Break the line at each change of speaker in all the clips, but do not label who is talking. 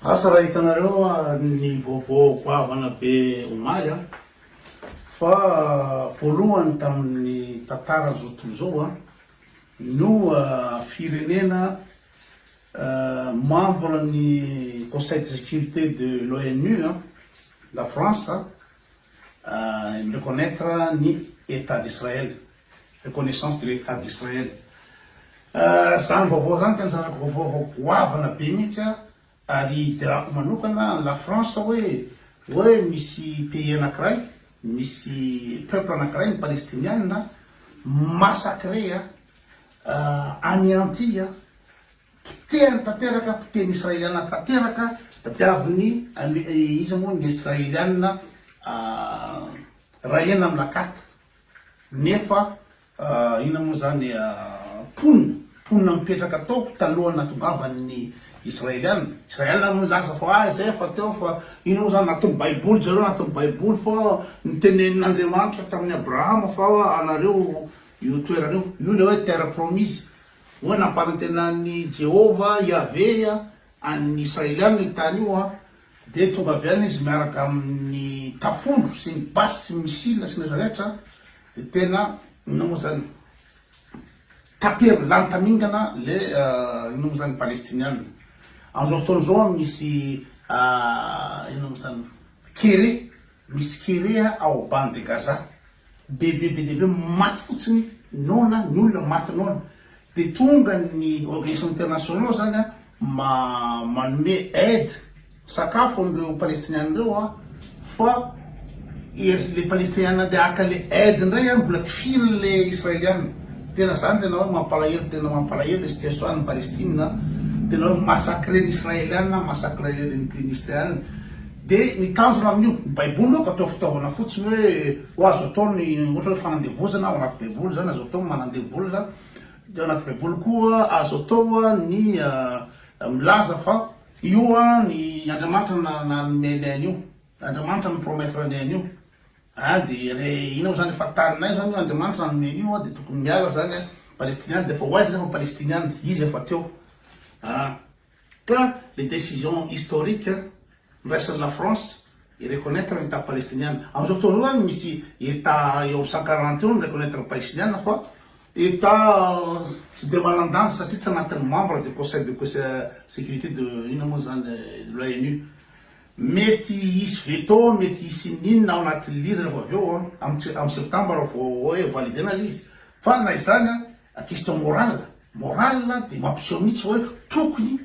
Asa raha hitanareo ny vaovao goavana be omaly fa voalohany tamin'ny tantaran'izao tontolo izao no firenena membre ny Conseil de sécurité de l'ONU, la France, reconnaître ni État d'Israël, reconnaissance de l'État d'Israël. Zany vaovao zany tena zanako vaovao goavana be mihitsy ary dirako manokana la France hoe misy pays anankiray, misy peuple anankiray ny palestinianina massacré anéanti kitehany tanteraka mpiteny israeliana tanteraka tadiaviny izy moa ny israeliana raena amin'ny lakata nefa ina moa zany ponina mipetraka tao talohana tongavan'ny israeliana no laza fa zay fa teo fa ina moa zany anatin'ny baiboly zareo anatin'ny baiboly fa nitenenin'Andriamanitra tamin'ny Abrahama fa anareo io toerana io le hoe terre promise hoe nampanantenan'ny Jehova Yahvé an'ny israeliana ny tany io de tonga avy any izy miaraka amin'ny tafondro sy ny basy sy misila sy ny rehetra de tena ina moa zany tapery lantamingana le ina moa zany palestiniana. Amizao fotoana zao misy ina moa zany kere, misy kere ao bande de Gaza be maty fotsiny nona ny olona maty nona de tonga ny organisation internationale zany manome aide sakafo am'ireo palestiniana reo fa le palestiniana de aka le aide ndray mbola ty fily le israeliana. Tena zany tena hoe mampalahelo le situation any Palestine, tena hoe massacré ny israeliana, massacré ny palestiniana. De ny tanjona amin'io baiboly ka atao fitaovana fotsiny hoe azo atao ny ohatra hoe fanandevozana ao anaty baiboly zany, azo atao manandevola de anaty baiboly koa azo atao ny milaza fa io ny Andriamanitra nanome ny an'io, Andriamanitra nipromettre ny an'io. De ina zany efa tarinay zany Andriamanitra nanome an'io de tokony miala zany palestiniana de fa hoaizy nefa palestiniana izy efa teo. Ka les décisions historiques restent la France et reconnaître l'État palestinien. Amizao fotoana io misy État eo 140 eo reconnaître palestiniana fa État tsy de manan-danja satria tsy anatin'ny membre du Conseil de sécurité de ina moa zany de l'ONU. Mety hisy veto, mety hisy ninona ao anatin'ny izy rehefa avy eo amin'ny septembre vao hoe validena l'izy. Fa na izany question morale de mampiseho mihitsy hoe tokony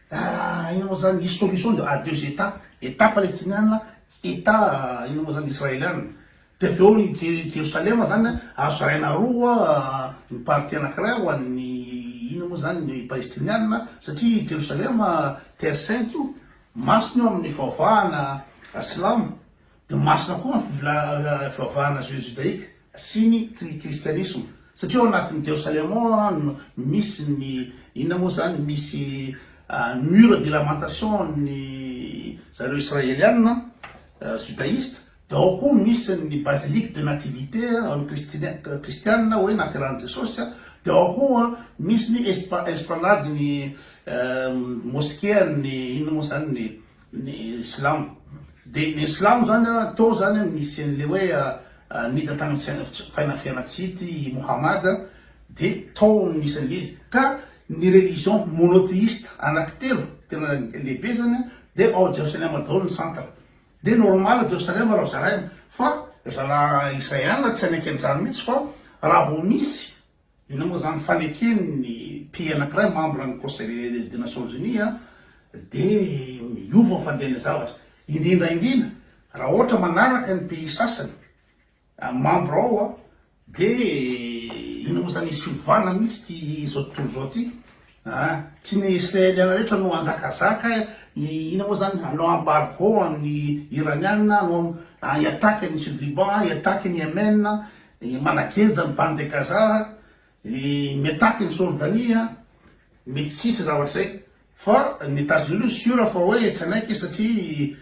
ina moa zany hisy solution à deux états, État palestinien, État ina moa zany israeliana. De avy eo ny Jérusalem zany azo zaraina roa ny partie anankiray ho an'ny ina moa zany ny palestiniana satria Jérusalem terre sainte io. Masina io amin'ny fivavahana silamo de masina koa ny fivavahana judaïque sy ny kristianisme satria ao anatin'ny Jérusalem ao misy ny ina moa zany misy mur de lamentation ny zareo israeliana judaïste de ao koa misy ny basilique de nativité amin'ny kristianina hoe nateran'i Jesosy de ao koa misy ny esplanade ny mosquée ny ina moa zany ny islam. De ny islam zany atao zany misy an'le hoe nidina tany fiainatsity Mohamad de tao misy an'izy ka ny religion monothéiste anankitelo tena lehibe zany de ao Jérusalem daholo ny centre de normal Jérusalem raha zaraina fa zala israeliana tsy anaiky an'izany mihitsy fa raha vao misy ina moa zany fanekeny pays anankiray membre ny Conseil des Nations Unies de miova fandehana zavatra indrindra raha ohatra manaraka ny pays sasany membre ao de ina moa zany izy fivavahana mihitsy ty zao tontolo zao ty tsy ny israeliana rehetra no anjakazaka ina moa zany anao embargo amin'ny iraniana no iataky ny sud Liban, iataky ny Yemen, manageja ny bande de Gaza, miataky ny Jordania, mety sisy zavatra zay. Fa ny États-Unis sûr fa hoe tsy anaiky satria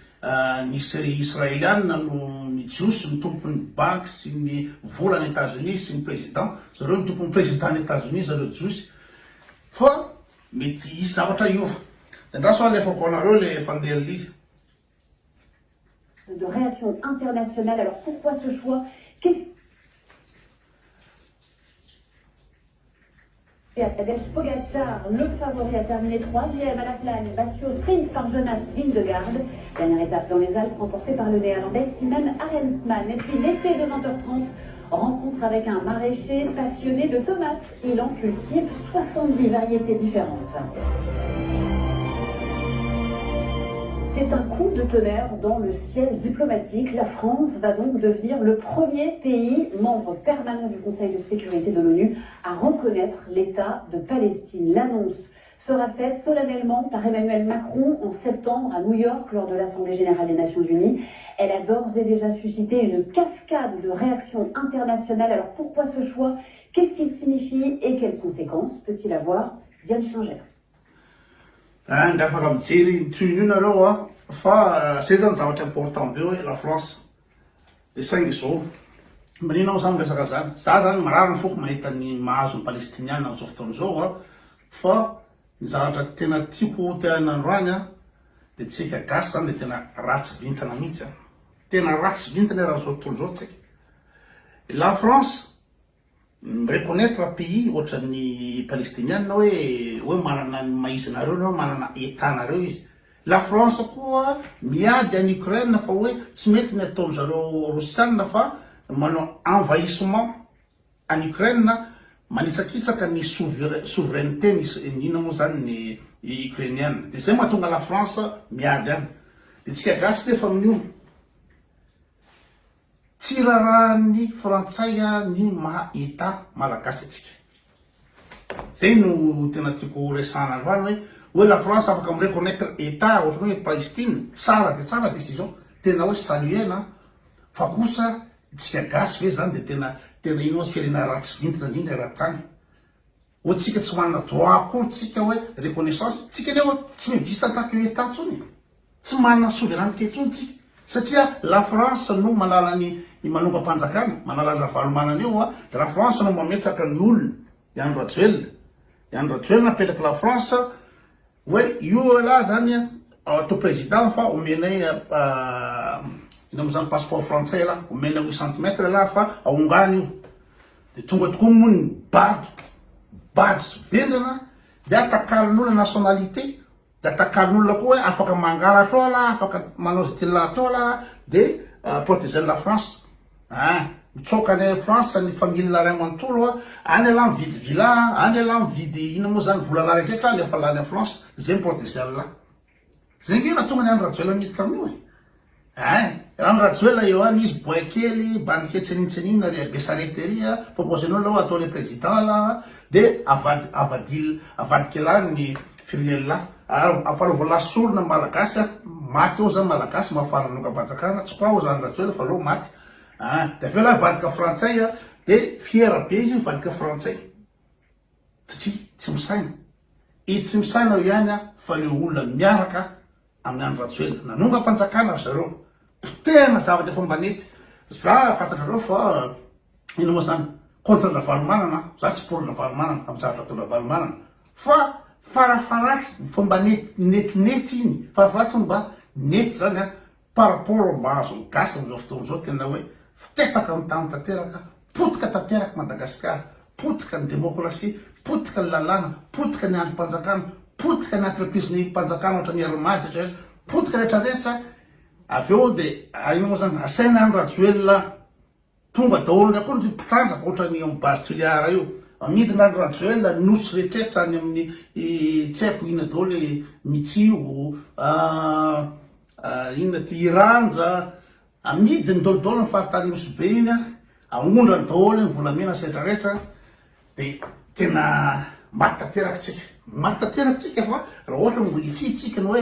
ny israeliana no mijosy ny tompon'ny banque sy ny volan'ny États-Unis sy ny président, zareo ny tompon'ny président ny États-Unis zareo josy fa mety hisy zavatra iova
De réaction internationale. Alors pourquoi ce choix? Qu'est-ce Tadej Pogacar, le favori, a terminé 3e à la plagne, battu au sprint par Jonas Vingegaard. Dernière étape dans les Alpes, remportée par le Néerlandais Timen Arensman. Et puis l'été de 20h30, rencontre avec un maraîcher passionné de tomates. Il en cultive 70 variétés différentes. C'est un coup de tonnerre dans le ciel diplomatique. La France va donc devenir le premier pays membre permanent du Conseil de sécurité de l'ONU à reconnaître l'État de Palestine. L'annonce sera faite solennellement par Emmanuel Macron en septembre à New York lors de l'Assemblée générale des Nations unies. Elle a d'ores et déjà suscité une cascade de réactions internationales. Alors pourquoi ce choix? Qu'est-ce qu'il signifie et quelles conséquences peut-il avoir? Diane Schlinger.
C'est important de la France de Saint-Guisson. Mais nous sommes ça, ça, marrant, faut que m'aitani mazo palestinien aux oftonzo, fa, zara tena tipo tena rania, de tsika gasa, de tena rats vintana mitsa. Tena rats vintana era oftonzo. La France, reconnaître un pays autre ni palestinien, ouais, marana maïsnaro, marana etanaro. La France quoi, miad en Ukraine, fa ouais, tu mets une tonne de Russie, fa, mano envahissement en Ukraine, manisakitsaka ni souveraineté ni namozany ni ukrainienne. De zay mahatonga la France miady any. De tsika gasy nefa amin'io. Tsy rarahan'ny frantsay ny maha État malagasy atsika. Zay no tena tiako resana androany hoe la France afaka mireconnaître État ohatran'ny hoe Palestine, tsara de tsara décision, tena hoe saluena, fa kosa tsika gasy ve zany de tena ino firenena ratsy vintina indrindra raha tany. Ohatsika tsy manana droit akory tsika hoe reconnaissance, tsika leo tsy midisy tantaka io État tsony. Tsy manana souveraineté tsony tsika. Satria la France no malala ny manompa-panjakana, manalaza valomanana io de la France no mametsaka ny olona, Andro Rajoelina napetraka la France hoe io la zany atao président fa omenay ino am'izany passeport français la omenay 8 cm la fa aongany io. De tonga tokoa moa ny bady sy vendrana de atakalin'olona nationalité, de atakalin'olona koa hoe afaka mangalatra ao la, afaka manao zay tiana atao la, de protéger la France. Mitsoka ny France ny famille ray manontolo any ala mividy villa, any ala mividy ino moa zany vola rehetra le fa lany France, zay miprotéger la. Zay nge natonga ny Andro Rajoelina miditra amin'io Andro Rajoelina eo any izy boay kely, bandike tseninitsenina ry Bessareteria, proposenao lao atao le président la, de avadika lany ny firenena la. Ampalova lasolona malagasy, maty eo zany malagasy mafana noka-panjakana, tsy koa zany Rajoelina fa lo maty. De aveo la vadika frantsay de fiera be izy vadika frantsay. Satria tsy misaina. Izy tsy misaina io ihany fa le olona miaraka amin'ny Andro Rajoelina. Nanonga-panjakana zareo. Tena zavatra efa mbanety. Za fantatrareo fa ino moa zany contre la valomanana, za tsy pour la valomanana, amin'ny zavatra atao la valomanana. Fa farafaratsy fomba netinety iny, farafaratsy mba nety zany par rapport mba azo gasy am'izao fotoana zao tena hoe fitetaka amin'ny tany tanteraka, potika tanteraka Madagasikara, potika ny démocratie, potika ny lalàna, potika ny androm-panjakana, potika ny entreprise-ny mpanjakana ohatra ny Arimady, potika rehetrarehetra. Aveo de ino moa zany asaina Andro Rajoelina tonga daholo akory ny mpitranjaka ohatra ny amin'ny base Tuliara io. Amidina Andro Rajoelina nosy rehetrarehetra any amin'ny tsy haiko ina daholo Mitsio, inona ty Iranja, amidiny daolodolo ny faritany nosy be iny aondrany daholo ny volamena sy rehetrarehetra. De tena maty tanteraky tsika fa raha ohatra migolify tsika ny hoe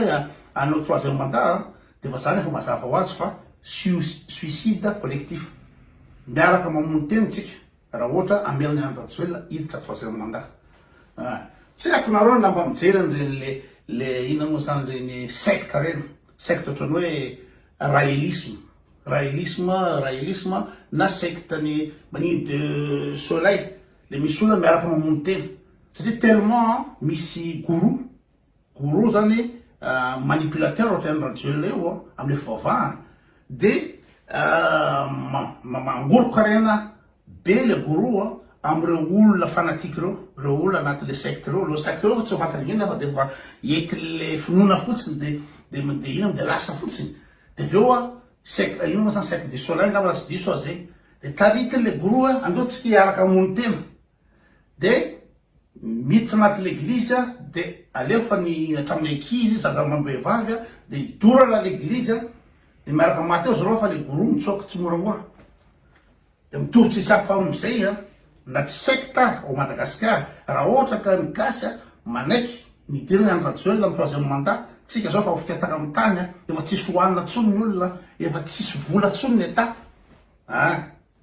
hanao 3e mandat de fa zany efa mazava ho azy fa suicide collectif. Miaraka mamono teny tsika raha ohatra amelany Andro Rajoelina hiditra 3e mandat. Tsy haiko nareo namba mijery le ina moa zany reny secte reny, secte ohatrany hoe raélisme na secte ny manino de soleil, le misy olona miaraka mamono teny satria tellement misy gourou zany manipulateur ohatra ny radio leo amin'ny fivavahana de mangolo-karena be le goroa am'ireo olona fanatiky reo olona anatin'le secte reo secte reo tsy fatany ina fa de fa ety le finoana fotsiny de ina de lasa fotsiny de aveo ino moa zany secte du soleil ngamba tsy diso zay de taritiny le goroa andeo-tsika hiaraka amony tena de miditra anaty l'église de alefa ny hatramin'ny ankizy zazamambehivavy de idorana l'église de miaraka maty eo zareo fa le goroa mitsoka tsy moramora de mitovy tsy safa am'izay na tsy secte au Madagascar raha ohatra ka ny gasy manaiky midirina ny radio am troisième mandat tsika zao fa fitataka amin'ny tany efa tsisy hoanina tsony ny olona efa tsisy vola tsony ny eta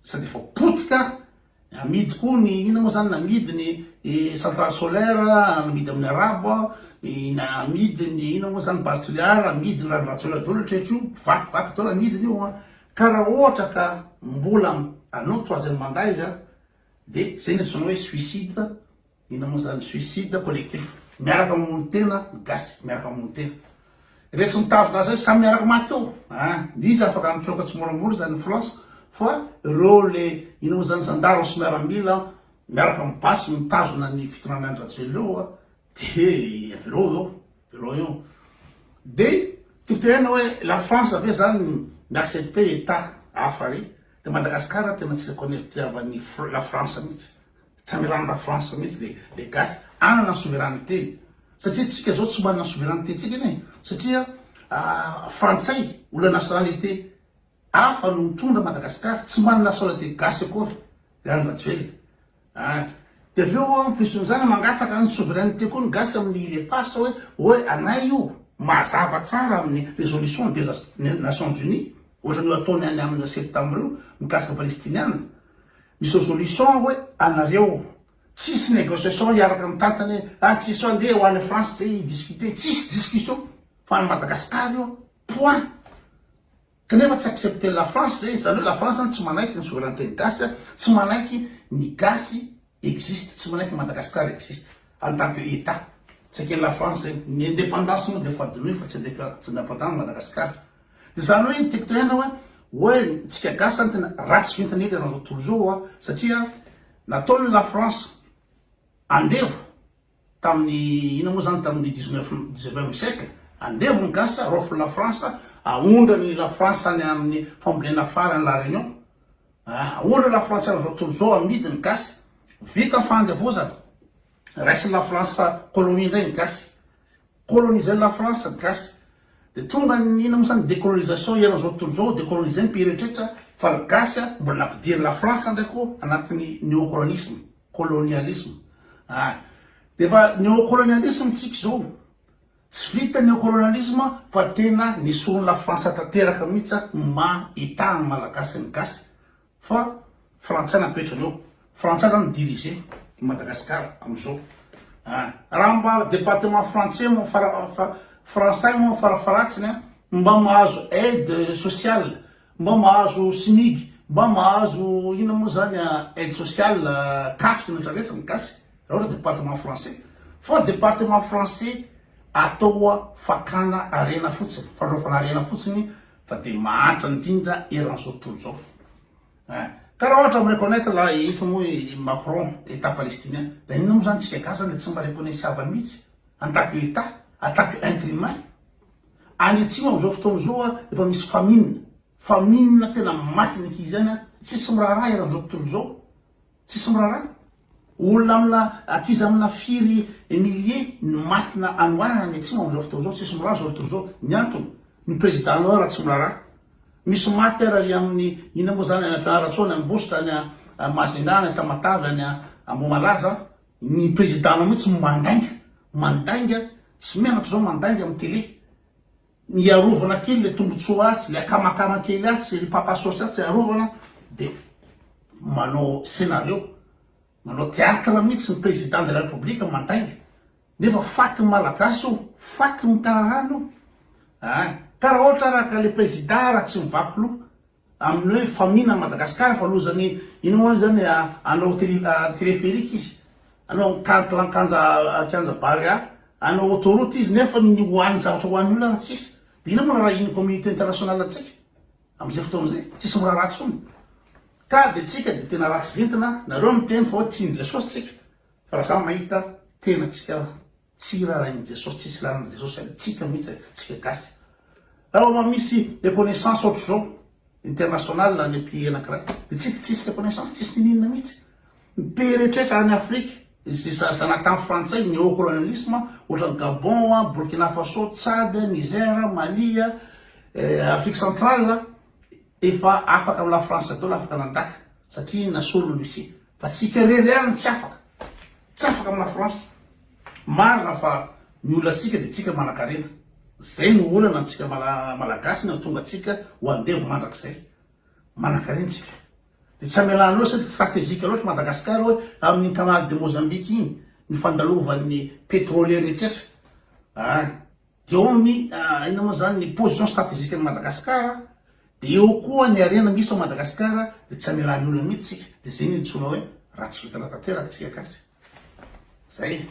sady efa potika amidy koa ny ina moa zany namidy ny centrale solaire namidy amin'ny arabo namidy ny ina moa zany base tuliare amidy ny radio dolo tretro vakivaky dolo amidiny io ka raha ohatra ka mbola anao troisième mandat izy de zay netsona hoe suicide ina moa zany suicide collectif miaraka amony tena gasy miaraka amony tena rehetra mitazona zay samy miaraka maty eo izy afaka mitsoka tsy moramora zany France fa reo le ina moa zany zandaro sy miaramila miaraka mibasy mitazona ny fitonanany radio leo de avereo eo de totena hoe la France ave zany miaccepte état hafa re de Madagascar tena tsy reconnaître la France mihitsy tsy amirano la France mihitsy le gasy anana souveraineté satria tsika zao tsy manana souveraineté tsika iny satria frantsay olona nationalité hafa no mitondra Madagascar tsy manana nationalité gasy akory zany rajoely de aveo plus zany mangataka ny souveraineté koa ny gasy amin'ny le pasa hoe anay io mazava tsara amin'ny résolution des Nations Unies ohatrany ataony any amin'ny septembre io mikasika palestiniana misy résolution hoe anareo tsisy négociation hiaraka amin'ny tantany tsisy andeha ho any France zay discuter tsisy discussion fa any Madagascar io point kanefa tsy accepter la France zay zany hoe la France tsy manaiky ny souveraineté ny gasy tsy manaiky ny gasy existe tsy manaiky Madagascar existe en tant que état tsy aken la France ny indépendance moa de fois de nuit fa tsy indépendant Madagascar de zany hoe ny teko toena hoe tsika gasy zany tena ratsy vintany le raha tontolo zao satria nataony la France andevo tamin'ny ina moa zany tamin'ny 19e siècle andevo ny gasy rofo la France aondrany la France any amin'ny fambolena farany la Réunion aondrany la France any tontolo zao amidy ny gasy vita fandevozana raisy la France colonie indray ny gasy colonise la France ny gasy de tonga ny ina moa zany décolonisation iana zao tontolo zao décolonise ny pays rehetrarehetra fa ny gasy mbola nampidiry la France ndraiky koa anatin'ny néocolonisme colonialisme de fa néocolonialisme tsika zao tsy vita néocolonialisme fa tena nisorony la France tanteraka mihitsy ma-état ny malagasy ny gasy fa frantsay napetrany eo frantsay zany dirige Madagascar amizao raha mba département français mo français mo farafaratsiny mba mahazo aide sociale mba mahazo SMIC mba mahazo ina moa zany aide sociale kafitra rehetrarehetra ny gasy raha ohatra département français fa département français atao fakana arena fotsiny fandraofana arena fotsiny fa de mahantra indrindra eran'izao tontolo zao ka raha ohatra mireconnaître la isa moa Macron état palestinien da inona moa zany tsika gasy zany tsy mba reconnaissable mihitsy en tant que état en tant que être humain any atsimo am'izao fotoana zao efa misy famine tena maty ny ankizy zany tsisy miraharaha eran'izao tontolo zao tsisy miraharaha olona amina ankizy amina firy millier ny matina anoanana ny atsimo am'izao fotoana zao tsisy miraharaha zao tontolo zao ny antony ny président nao raha tsy miraharaha misy maty araly amin'ny ina moa zany any fianaratsony any Bosta any Majunga any Tamatavy any Ambomalaza ny président mihitsy mandainga tsy mianatra zao mandainga amin'ny télé ny arovana kely le tombotsoa atsy le akamakama kely atsy le papasosy atsy arovana de manao scénario manao théâtre mihitsy ny président de la république mandainga nefa faty ny malagasy io faty ny kararano ka raha ohatra raha ka le président raha tsy mivaky loha amin'ny hoe famina Madagascar fa lozany ino moa zany anao téléphérique izy anao kanja barea anao autoroute izy nefa ny hoan'ny zavatra hoan'ny olona raha tsisy. Dia ina moa raha iny communauté internationale atsika amin'izay fotoan'izay tsisy mora ratsy ony. Ka dia tsika dia tena ratsy vintina nareo miteny fa hoe tiany Jesosy tsika fa raha samy mahita tena tsika tsy rarahin'i Jesosy tsisy lalana Jesosy any tsika mihitsy tsika gasy. Alors misy reconnaissance ohatr'izao internationale ny pays anankiray dia tsika tsisy reconnaissance tsisy ninina mihitsy. Ny pays rehetrarehetra any Afrika izay zanatany frantsay néocolonialisme ohatra ny Gabon, Burkina Faso, Tchad, Niger, Mali, Afrique centrale efa afaka amin'ny la France daholo afaka nandaka satria nasorony Russie. Fa tsika rery ihany tsy afaka amin'ny la France. Marina fa ny olonantsika dia tsika manan-karena. Zay no olana antsika malagasy no tonga atsika ho andevo mandrakizay. Manan-karena tsika. Dia tsy amelana loatra satria stratégique loatra Madagasikara hoe amin'ny canal de Mozambique iny ny fandalovan'ny pétrolier rehetraretra. Dia eo ny ina moa zany ny position stratégique ny Madagasikara. Dia eo koa ny arena misy ao Madagasikara dia tsy amelana olona mihitsy tsika. Dia zay ny antsoina hoe ratsy vitana tanteraka tsika gasy. Zay.